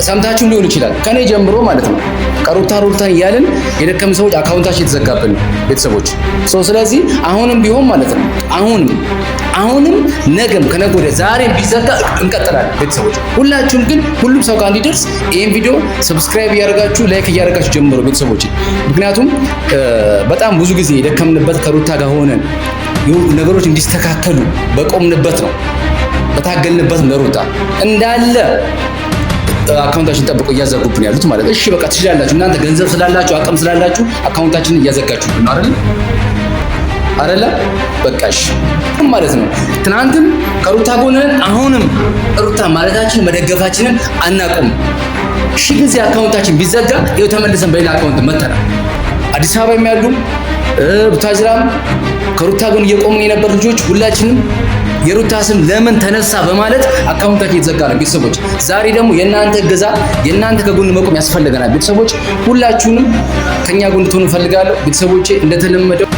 ሰምታችሁ ሊሆን ይችላል ከኔ ጀምሮ ማለት ነው። ሩታ እያልን የደከም ሰዎች አካውንታችን የተዘጋብን ቤተሰቦች። ስለዚህ አሁንም ቢሆን ማለት ነው አሁንም ነገም ከነገ ወዲያ ዛሬም ቢዘጋ እንቀጥላለን ቤተሰቦች። ሁላችሁም ግን ሁሉም ሰው ጋር እንዲደርስ ይሄን ቪዲዮ ሰብስክራይብ እያደረጋችሁ ላይክ እያደረጋችሁ ጀምሮ ቤተሰቦች። ምክንያቱም በጣም ብዙ ጊዜ የደከምንበት ከሩታ ጋር ሆነን ነገሮች እንዲስተካከሉ በቆምንበት ነው በታገልንበት ለሩታ እንዳለ አካውንታችን ጠብቆ እያዘጉብን ያሉት ማለት ነው። እሺ በቃ ትችላላችሁ እናንተ ገንዘብ ስላላችሁ አቅም ስላላችሁ አካውንታችንን እያዘጋችሁብን አይደለ? በቃ እሺ ማለት ነው። ትናንትም ከሩታ ጎን ነን፣ አሁንም ሩታ ማለታችን መደገፋችንን አናቁም። እሺ ጊዜ አካውንታችን ቢዘጋ ይኸው ተመልሰን በሌላ አካውንት መተናል። አዲስ አበባ ያሉ ቡታጅራም ከሩታ ጎን እየቆምን የነበር ልጆች ሁላችንም የሩታ ስም ለምን ተነሳ በማለት አካውንታችን የተዘጋ ነው ቤተሰቦች። ዛሬ ደግሞ የእናንተ እገዛ የእናንተ ከጎን መቆም ያስፈልገናል ቤተሰቦች። ሁላችሁንም ከኛ ጎን ትሆኑ ፈልጋለሁ ቤተሰቦቼ። እንደተለመደው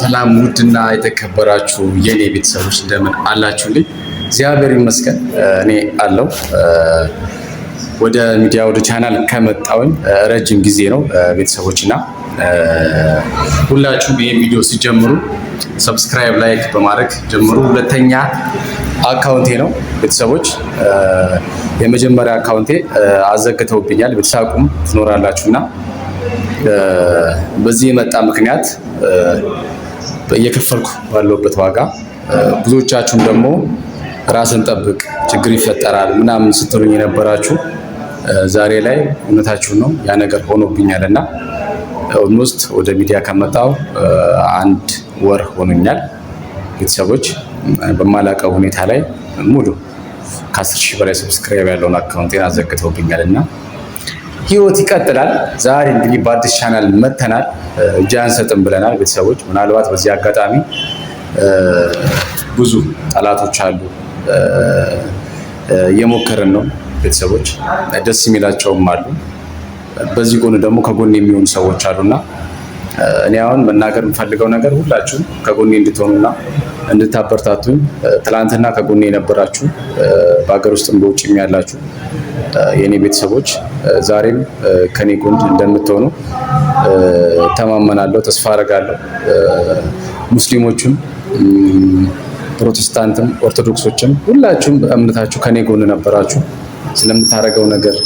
ሰላም ውድና የተከበራችሁ የኔ ቤተሰቦች እንደምን አላችሁልኝ? እግዚአብሔር ይመስገን እኔ አለው። ወደ ሚዲያ ወደ ቻናል ከመጣሁኝ ረጅም ጊዜ ነው ቤተሰቦችና ሁላችሁም ይሄን ቪዲዮ ሲጀምሩ ሰብስክራይብ ላይክ በማድረግ ጀምሩ። ሁለተኛ አካውንቴ ነው ቤተሰቦች። የመጀመሪያ አካውንቴ አዘግተውብኛል ብትሳቁም ትኖራላችሁና በዚህ የመጣ ምክንያት እየከፈልኩ ባለሁበት ዋጋ ብዙዎቻችሁም ደግሞ ራስን ጠብቅ ችግር ይፈጠራል ምናምን ስትሉኝ የነበራችሁ ዛሬ ላይ እውነታችሁን ነው። ያ ነገር ሆኖብኛልና ኦልሞስት ወደ ሚዲያ ከመጣሁ 1 ወር ሆኖኛል ቤተሰቦች። በማላውቀው ሁኔታ ላይ ሙሉ ከ10,000 በላይ ሰብስክራይብ ያለውን አካውንቴን አዘግተውብኛልና ህይወት ይቀጥላል። ዛሬ እንግዲህ በአዲስ ቻናል መተናል። እጅ አንሰጥም ብለናል ቤተሰቦች። ምናልባት በዚህ አጋጣሚ ብዙ ጠላቶች አሉ፣ እየሞከርን ነው ቤተሰቦች። ደስ የሚላቸውም አሉ፣ በዚህ ጎን ደግሞ ከጎን የሚሆኑ ሰዎች አሉና እኔ አሁን መናገር የምፈልገው ነገር ሁላችሁም ከጎኔ እንድትሆኑና እንድታበረታቱኝ። ትላንትና ከጎኔ የነበራችሁ በሀገር ውስጥም በውጭም ያላችሁ የኔ ቤተሰቦች ዛሬም ከኔ ጎን እንደምትሆኑ ተማመናለሁ፣ ተስፋ አደርጋለሁ። ሙስሊሞችም ፕሮቴስታንትም ኦርቶዶክሶችም ሁላችሁም በእምነታችሁ ከኔ ጎን ነበራችሁ። ስለምታደርገው ነገር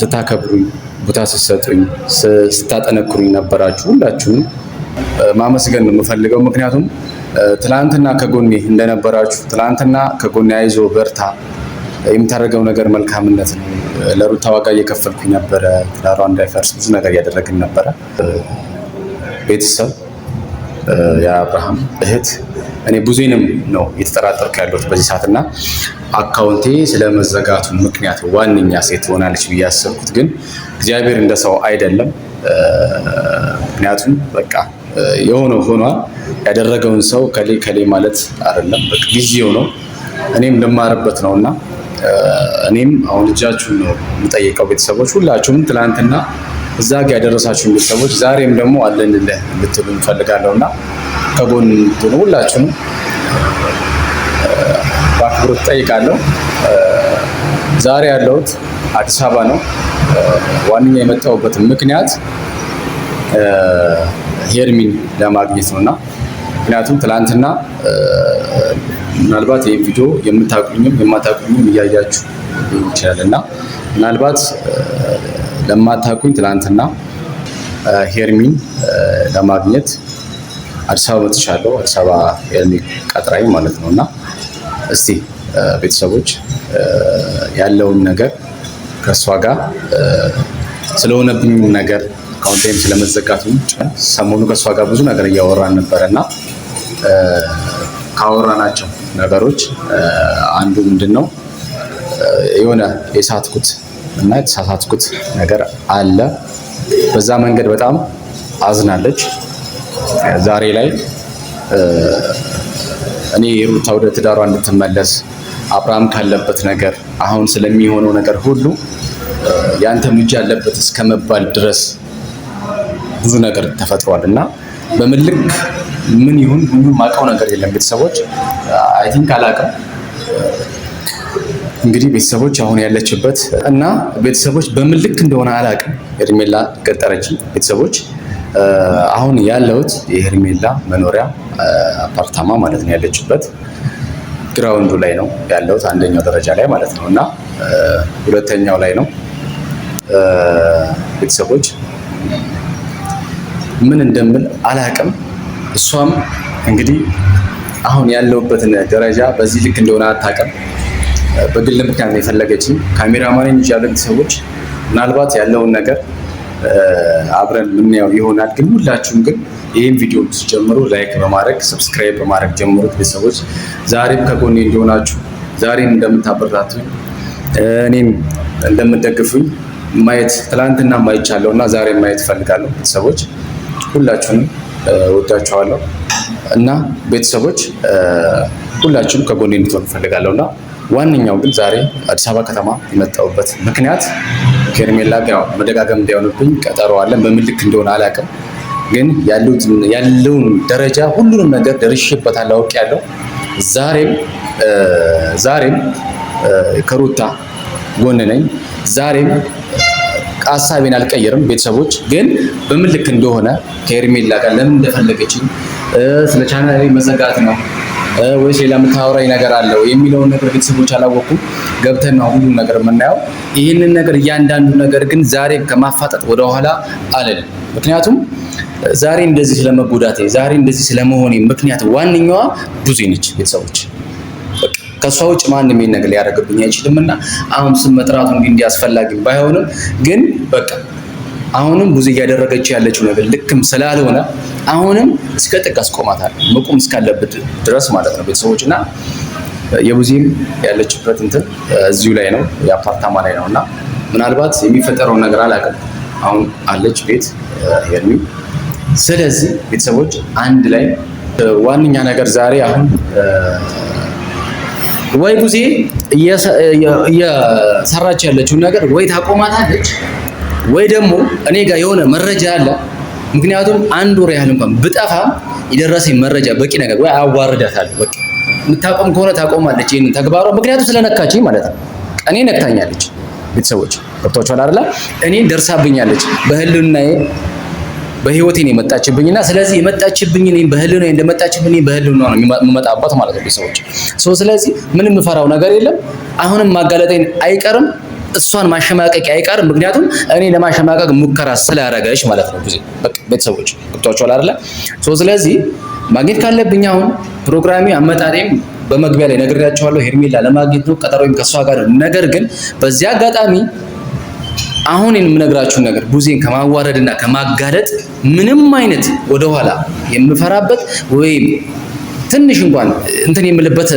ስታከብሩኝ፣ ቦታ ስትሰጡኝ፣ ስታጠነክሩኝ ነበራችሁ። ሁላችሁም ማመስገን ነው የምፈልገው። ምክንያቱም ትላንትና ከጎኔ እንደነበራችሁ፣ ትላንትና ከጎኔ አይዞ በርታ የምታደርገው ነገር መልካምነት ነው። ለሩታ ዋጋ እየከፈልኩኝ ነበረ፣ ትዳሯ እንዳይፈርስ ብዙ ነገር እያደረግን ነበረ። ቤተሰብ የአብርሃም እህት እኔ ብዙንም ነው እየተጠራጠርኩ ያለሁት በዚህ ሰዓትና አካውንቴ ስለመዘጋቱ ምክንያት ዋነኛ ሴት ትሆናለች ብዬ ያሰብኩት ግን እግዚአብሔር እንደ ሰው አይደለም። ምክንያቱም በቃ የሆነው ሆኗል። ያደረገውን ሰው ከሌ ማለት አይደለም። በቃ ጊዜው ነው። እኔም ልማርበት ነውና እኔም አሁን እጃችሁን ነው የምጠይቀው ቤተሰቦች። ሁላችሁም ትላንትና እዛ ጋር ያደረሳችሁን ቤተሰቦች ዛሬም ደግሞ አለንልህ ልትሉ እንፈልጋለሁና ከጎን ትሆኑ ሁላችሁም በአክብሮት ጠይቃለሁ። ዛሬ ያለሁት አዲስ አበባ ነው። ዋነኛ የመጣሁበት ምክንያት ሄርሚን ለማግኘት ነውና ምክንያቱም ትላንትና ምናልባት ይህ ቪዲዮ የምታውቁኝም የማታውቁኝም እያያችሁ ይችላልና ምናልባት ለማታውቁኝ ትላንትና ሄርሚን ለማግኘት አዲስ አበባ መጥቻለሁ። አዲስ አበባ ሄርሚ ቀጥራኝ ማለት ነውና እስቲ ቤተሰቦች ያለውን ነገር ከሷ ጋር ስለሆነብኝ ነገር አካውንቴም ስለመዘጋቱ ሰሞኑ ከሷ ጋር ብዙ ነገር እያወራን ነበረና ካወራናቸው ነገሮች አንዱ ምንድነው የሆነ የሳትኩት እና የተሳሳትኩት ነገር አለ። በዛ መንገድ በጣም አዝናለች። ዛሬ ላይ እኔ ሩታ ወደ ትዳሯ እንድትመለስ አብርሃም ካለበት ነገር አሁን ስለሚሆነው ነገር ሁሉ ያንተም እጅ ያለበት እስከመባል ድረስ ብዙ ነገር ተፈጥሯል እና በምልክ ምን ይሁን ምንም ማውቀው ነገር የለም። ቤተሰቦች አይ ቲንክ አላውቅም። እንግዲህ ቤተሰቦች አሁን ያለችበት እና ቤተሰቦች በምልክ እንደሆነ አላውቅም። ሄርሜላ ገጠረች። ቤተሰቦች አሁን ያለሁት የሄርሜላ መኖሪያ አፓርታማ ማለት ነው ያለችበት ግራውንዱ ላይ ነው ያለሁት፣ አንደኛው ደረጃ ላይ ማለት ነው እና ሁለተኛው ላይ ነው። ቤተሰቦች ምን እንደምል አላውቅም። እሷም እንግዲህ አሁን ያለሁበትን ደረጃ በዚህ ልክ እንደሆነ አታውቅም። በግል ምክንያት የፈለገችኝ ካሜራማን ይዣለሁ። ቤተሰቦች ምናልባት ያለውን ነገር አብረን የምናየው ይሆናል። ግን ሁላችሁም ግን ይህን ቪዲዮ ሲጀምሩ ላይክ በማድረግ ሰብስክራይብ በማድረግ ጀምሩት። ቤተሰቦች ዛሬም ከጎኔ እንዲሆናችሁ፣ ዛሬም እንደምታበረታቱኝ፣ እኔም እንደምትደግፉኝ ማየት ትላንትና ማይቻለሁ እና ዛሬም ማየት እፈልጋለሁ። ቤተሰቦች ሁላችሁንም ወዳችኋለሁ እና ቤተሰቦች ሁላችሁም ከጎኔ እንድትሆኑ እፈልጋለሁ እና ዋነኛው ግን ዛሬ አዲስ አበባ ከተማ የመጣሁበት ምክንያት ከሄርሜላ ጋር መደጋገም እንዳይሆንብኝ ቀጠሮ አለን። በምን ልክ እንደሆነ አላውቅም፣ ግን ያለውን ደረጃ ሁሉንም ነገር ደርሼበታለሁ፣ አውቄያለሁ። ዛሬም ከሩታ ጎን ነኝ። ዛሬም ሀሳቤን አልቀየርም። ቤተሰቦች ግን በምን ልክ እንደሆነ ከሄርሜላ ጋር ለምን እንደፈለገችኝ ስለ ቻናሌ መዘጋት ነው ወይስ ሌላ የምታወራኝ ነገር አለው የሚለውን ነገር ቤተሰቦች አላወኩም። ገብተን ነው ሁሉም ነገር የምናየው። ይህንን ነገር እያንዳንዱ ነገር ግን ዛሬ ከማፋጠጥ ወደኋላ አልልም። ምክንያቱም ዛሬ እንደዚህ ስለመጎዳቴ ዛሬ እንደዚህ ስለመሆኔ ምክንያት ዋነኛዋ ቡዜ ነች። ቤተሰቦች ከሷ ውጭ ማንም ይሄን ነገር ሊያደርግብኝ አይችልምና አሁን ስም መጥራቱ እንዲህ አስፈላጊ ባይሆንም ግን በቃ አሁንም ቡዜ እያደረገች ያለችው ነገር ልክም ስላልሆነ አሁንም እስከ ጥግ አስቆማታል፣ መቆም እስካለበት ድረስ ማለት ነው። ቤተሰቦችና የቡዜም ያለችበት እንትን እዚሁ ላይ ነው፣ የአፓርታማ ላይ ነውና ምናልባት የሚፈጠረው ነገር አላውቅም። አሁን አለች ቤት ሄርሚ። ስለዚህ ቤተሰቦች አንድ ላይ ዋነኛ ነገር ዛሬ አሁን ወይ ቡዜ እየሰራች ያለችውን ነገር ወይ ታቆማታለች ወይ ደግሞ እኔ ጋር የሆነ መረጃ አለ። ምክንያቱም አንድ ወር ያህል እንኳን ብጠፋም የደረሰኝ መረጃ በቂ ነገር ወይ አዋርዳታለሁ። በቃ የምታቆም ከሆነ ታቆማለች ይሄንን ተግባሯ። ምክንያቱም ስለነካችኝ ማለት ነው። እኔ ነክታኛለች። ቤተሰቦች ገብቷችኋል አይደል? እኔን ደርሳብኛለች። በህልውናዬ በህይወቴ ነው የመጣችብኝና ስለዚህ የመጣችብኝ እኔን በህልውናዬ እንደመጣችብኝ በህልውና ነው የምመጣባት ማለት ነው። ቤተሰቦች ስለዚህ ምንም የምፈራው ነገር የለም። አሁንም ማጋለጤን አይቀርም፣ እሷን ማሸማቀቅ አይቀርም። ምክንያቱም እኔ ለማሸማቀቅ ሙከራ ስላደረገች ማለት ነው። በቃ ቤተሰቦች ገብቷችኋል አይደል? ስለዚህ ማግኘት ካለብኝ አሁን ፕሮግራሜ አመጣጤም በመግቢያ ላይ ነግሬያቸዋለሁ። ሄርሜላ ለማግኘት ነው ቀጠሮዬም ከሷ ጋር። ነገር ግን በዚህ አጋጣሚ አሁን የምነግራችሁ ነገር ቡዜን ከማዋረድና ከማጋለጥ ምንም አይነት ወደኋላ የምፈራበት ወይም ትንሽ እንኳን እንትን የምልበት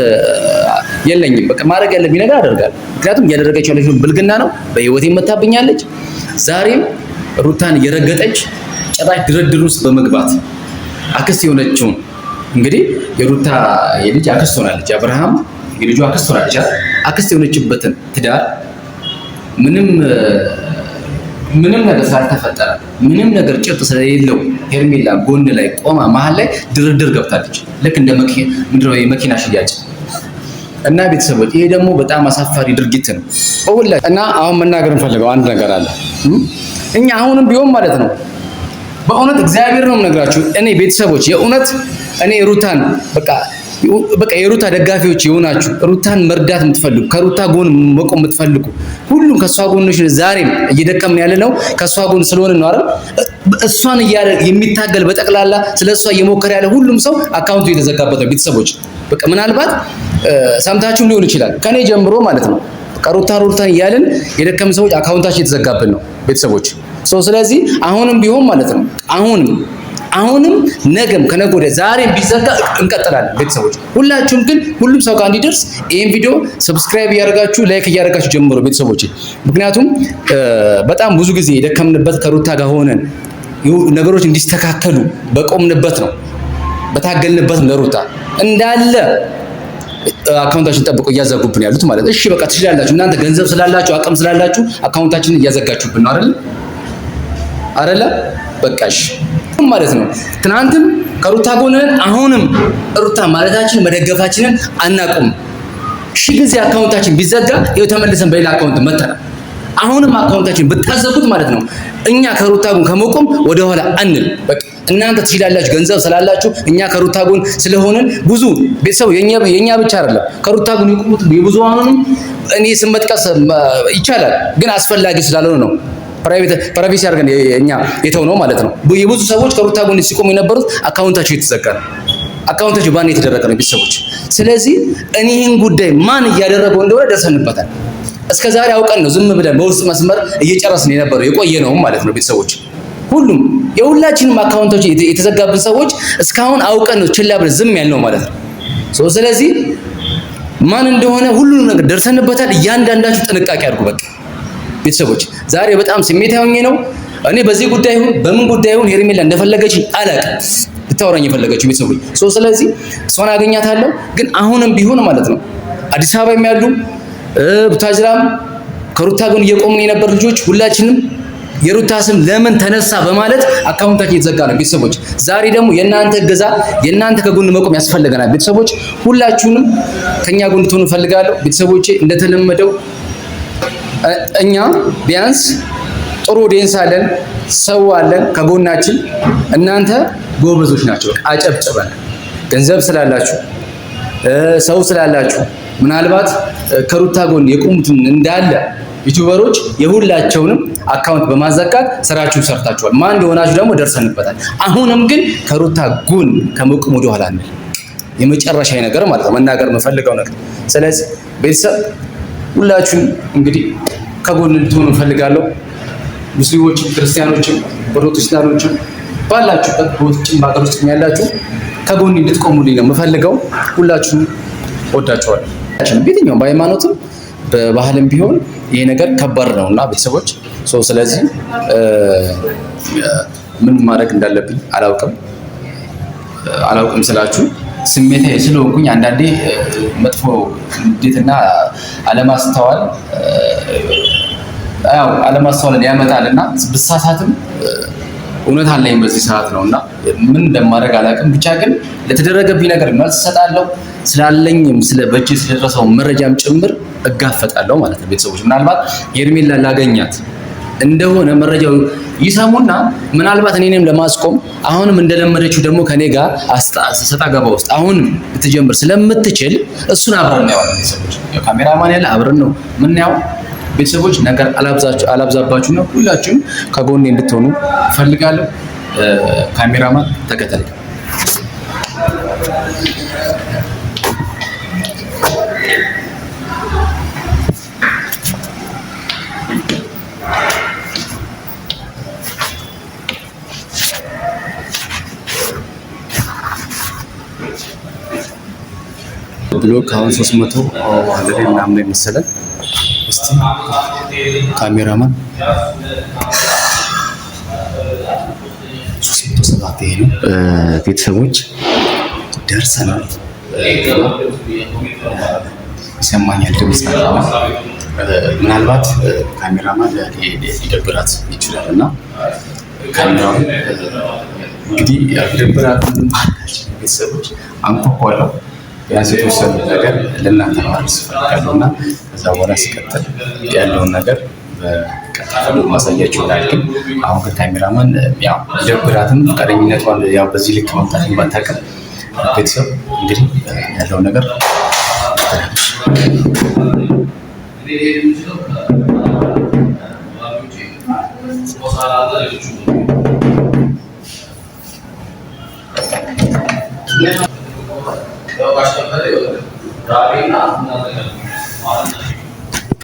የለኝም። በቃ ማድረግ ያለብኝ ነገር አደርጋለሁ። ምክንያቱም እያደረገች ያለችው ብልግና ነው። በህይወቴ መታብኛለች። ዛሬም ሩታን እየረገጠች ጭራሽ ድርድር ውስጥ በመግባት አክስት የሆነችውን እንግዲህ የሩታ የልጅ አክስት ሆናለች። አብርሃም የልጁ አክስት ሆናለች። አክስት የሆነችበትን ትዳር ምንም ነገር ስላልተፈጠረ ምንም ነገር ጭርጥ ስለሌለው ሄርሜላ ጎን ላይ ቆማ መሀል ላይ ድርድር ገብታለች። ልክ እንደ የመኪና ሽያጭ እና ቤተሰቦች ይሄ ደግሞ በጣም አሳፋሪ ድርጊት ነው እና አሁን መናገር እንፈልገው አንድ ነገር አለ። እኛ አሁንም ቢሆን ማለት ነው በእውነት እግዚአብሔር ነው የምነግራችሁ። እኔ ቤተሰቦች የእውነት እኔ ሩታን በቃ የሩታ ደጋፊዎች የሆናችሁ ሩታን መርዳት የምትፈልጉ ከሩታ ጎን መቆም የምትፈልጉ ሁሉም ከሷ ጎንሽ ዛሬም እየደከምን ያለ ነው ከሷ ጎን ስለሆነ ነው አይደል? እሷን የሚታገል በጠቅላላ ስለሷ እየሞከረ ያለ ሁሉም ሰው አካውንቱ የተዘጋበት ነው። ቤተሰቦች በቃ ምናልባት ሰምታችሁም ሊሆን ይችላል ከኔ ጀምሮ ማለት ነው። ሩታን እያልን የደከምን ሰዎች አካውንታችን የተዘጋብን ነው ቤተሰቦች። ስለዚህ አሁንም ቢሆን ማለት ነው አሁንም ነገም ከነገ ወዲያ ዛሬም ቢዘጋ እንቀጥላለን ቤተሰቦች። ሁላችሁም ግን ሁሉም ሰው ጋር እንዲደርስ ይሄን ቪዲዮ ሰብስክራይብ እያደረጋችሁ ላይክ እያደረጋችሁ ጀምሮ ቤተሰቦች። ምክንያቱም በጣም ብዙ ጊዜ የደከምንበት ከሩታ ጋር ሆነን ነገሮች እንዲስተካከሉ በቆምንበት ነው፣ በታገልንበት ለሩታ እንዳለ አካውንታችን ጠብቆ እያዘጉብን ያሉት ማለት። እሺ በቃ ትችላላችሁ እናንተ ገንዘብ ስላላችሁ አቅም ስላላችሁ አካውንታችንን እያዘጋችሁብን ነው አይደለ? በቃሽ ማለት ነው። ትናንትም ከሩታ ጎን ነን፣ አሁንም ሩታ ማለታችን መደገፋችንን አናቁም። ሺህ ጊዜ አካውንታችን ቢዘጋ ይኸው ተመልሰን በሌላ አካውንት መተናል። አሁንም አካውንታችን ብታዘጉት ማለት ነው እኛ ከሩታ ጎን ከመቆም ወደኋላ አንል። በቃ እናንተ ትችላላችሁ ገንዘብ ስላላችሁ፣ እኛ ከሩታ ጎን ስለሆነን ብዙ ቤተሰብ የኛ ብቻ አይደለም ከሩታ ጎን የቆሙት የብዙሃኑንም እኔ ስም መጥቀስ ይቻላል፣ ግን አስፈላጊ ስላልሆነ ነው ፕራይቬሲ አድርገን እኛ የተው ነው ማለት ነው። የብዙ ሰዎች ከሩታ ጎን ሲቆሙ የነበሩት አካውንታቸው የተዘጋ ነው፣ አካውንታቸው ባን የተደረገ ነው ቤተሰቦች። ስለዚህ እኔን ጉዳይ ማን እያደረገው እንደሆነ ደርሰንበታል። እስከዛሬ አውቀን ነው ዝም ብለን በውስጥ መስመር እየጨረስን የነበረው የቆየ ነው ማለት ነው ቤተሰቦች። ሁሉም የሁላችንም አካውንቶች የተዘጋብን ሰዎች እስካሁን አውቀን ነው ችላ ብለን ዝም ያልነው ማለት ነው። ስለዚህ ማን እንደሆነ ሁሉንም ነገር ደርሰንበታል። እያንዳንዳችሁ ጥንቃቄ አድርጉ በቃ ቤተሰቦች። ዛሬ በጣም ስሜታዊ ሆኜ ነው እኔ በዚህ ጉዳይ ይሁን በምን ጉዳይ ይሁን ሄርሜላ እንደፈለገች አላውቅም ልታወራኝ የፈለገችው ቤተሰቦች። ስለዚህ እሷን አገኛታለሁ፣ ግን አሁንም ቢሆን ማለት ነው አዲስ አበባ የሚያሉ ቡታጅራም ከሩታ ጎን እየቆምን የነበር ልጆች ሁላችንም የሩታ ስም ለምን ተነሳ በማለት አካውንታችን የተዘጋ ነው ቤተሰቦች። ዛሬ ደግሞ የእናንተ እገዛ የእናንተ ከጎን መቆም ያስፈልገናል ቤተሰቦች። ሁላችሁንም ከኛ ጎን ትሆኑ ፈልጋለሁ ቤተሰቦቼ። እንደተለመደው እኛ ቢያንስ ጥሩ ኦዲየንስ አለን፣ ሰው አለን ከጎናችን። እናንተ ጎበዞች ናቸው፣ አጨብጭበን ገንዘብ ስላላችሁ ሰው ስላላችሁ ምናልባት ከሩታ ጎን የቆሙትን እንዳለ ዩቲዩበሮች የሁላቸውንም አካውንት በማዘጋት ስራችሁን ሰርታችኋል። ማን እንደሆናችሁ ደግሞ ደርሰንበታል። አሁንም ግን ከሩታ ጎን ከመቆም ወደ ኋላ አንል። የመጨረሻ ነገር ማለት ነው መናገር የምፈልገው ነገር። ስለዚህ ቤተሰብ ሁላችሁም እንግዲህ ከጎን እንድትሆኑ እፈልጋለሁ። ሙስሊሞችም፣ ክርስቲያኖችም፣ ፕሮቴስታንቶችም ባላችሁበት በውጭም በሀገር ውስጥ ያላችሁ ከጎን እንድትቆሙልኝ ነው የምፈልገው። ሁላችሁም ወዳችኋለሁ። በየትኛውም በሃይማኖትም በባህልም ቢሆን ይሄ ነገር ከባድ ነውና ቤተሰቦች። ስለዚህ ምን ማድረግ እንዳለብኝ አላውቅም ስላችሁ ስሜታዊ ስለሆንኩኝ አንዳንዴ መጥፎ ንዴትና አለማስተዋልን ያመጣልና ብሳሳትም እውነት አለኝ በዚህ ሰዓት ነውና ምን እንደማደርግ አላውቅም። ብቻ ግን ለተደረገብኝ ነገር መልስ እሰጣለሁ። ስላለኝም በእጄ ስለደረሰው መረጃም ጭምር እጋፈጣለሁ ማለት ነው ቤተሰቦች። ምናልባት ሄርሜላ ላገኛት እንደሆነ መረጃው ይሰሙና ምናልባት እኔንም ለማስቆም አሁንም እንደለመደችው ደግሞ ከኔ ጋር ሰጣ ገባ ውስጥ አሁንም ልትጀምር ስለምትችል እሱን አብረን ነው ቤተሰቦች። ካሜራማን ያለ አብረን ነው ምን ያው ቤተሰቦች። ነገር አላብዛባችሁ ነው። ሁላችሁም ከጎኔ እንድትሆኑ እፈልጋለሁ። ካሜራማን ተከተለኝ። ብሎክ አሁን 300 ወንደሬ ምናምን መሰለን። እስቲ ካሜራማን 307 ይሄ ነው ቤተሰቦች ደርሰናል። ይሰማኛል ድምጽ ነው። ምናልባት ካሜራማን ሊደብራት ይችላል እና ካሜራው እንግዲህ ያደብራት ቤተሰቦች አንኳኳለሁ። ቢያንስ የተወሰነ ነገር ለእናንተ ማለት ፈልጋለሁ እና ከዛ በኋላ ሲቀጥል ያለውን ነገር በቀጥታ ማሳያችሁ ይሆናል። ግን አሁን ካሜራማን ያው ደብራትም ፈቃደኝነቷን ያው በዚህ ልክ መምጣት ባታውቅም ቤተሰብ እንግዲህ ያለውን ነገር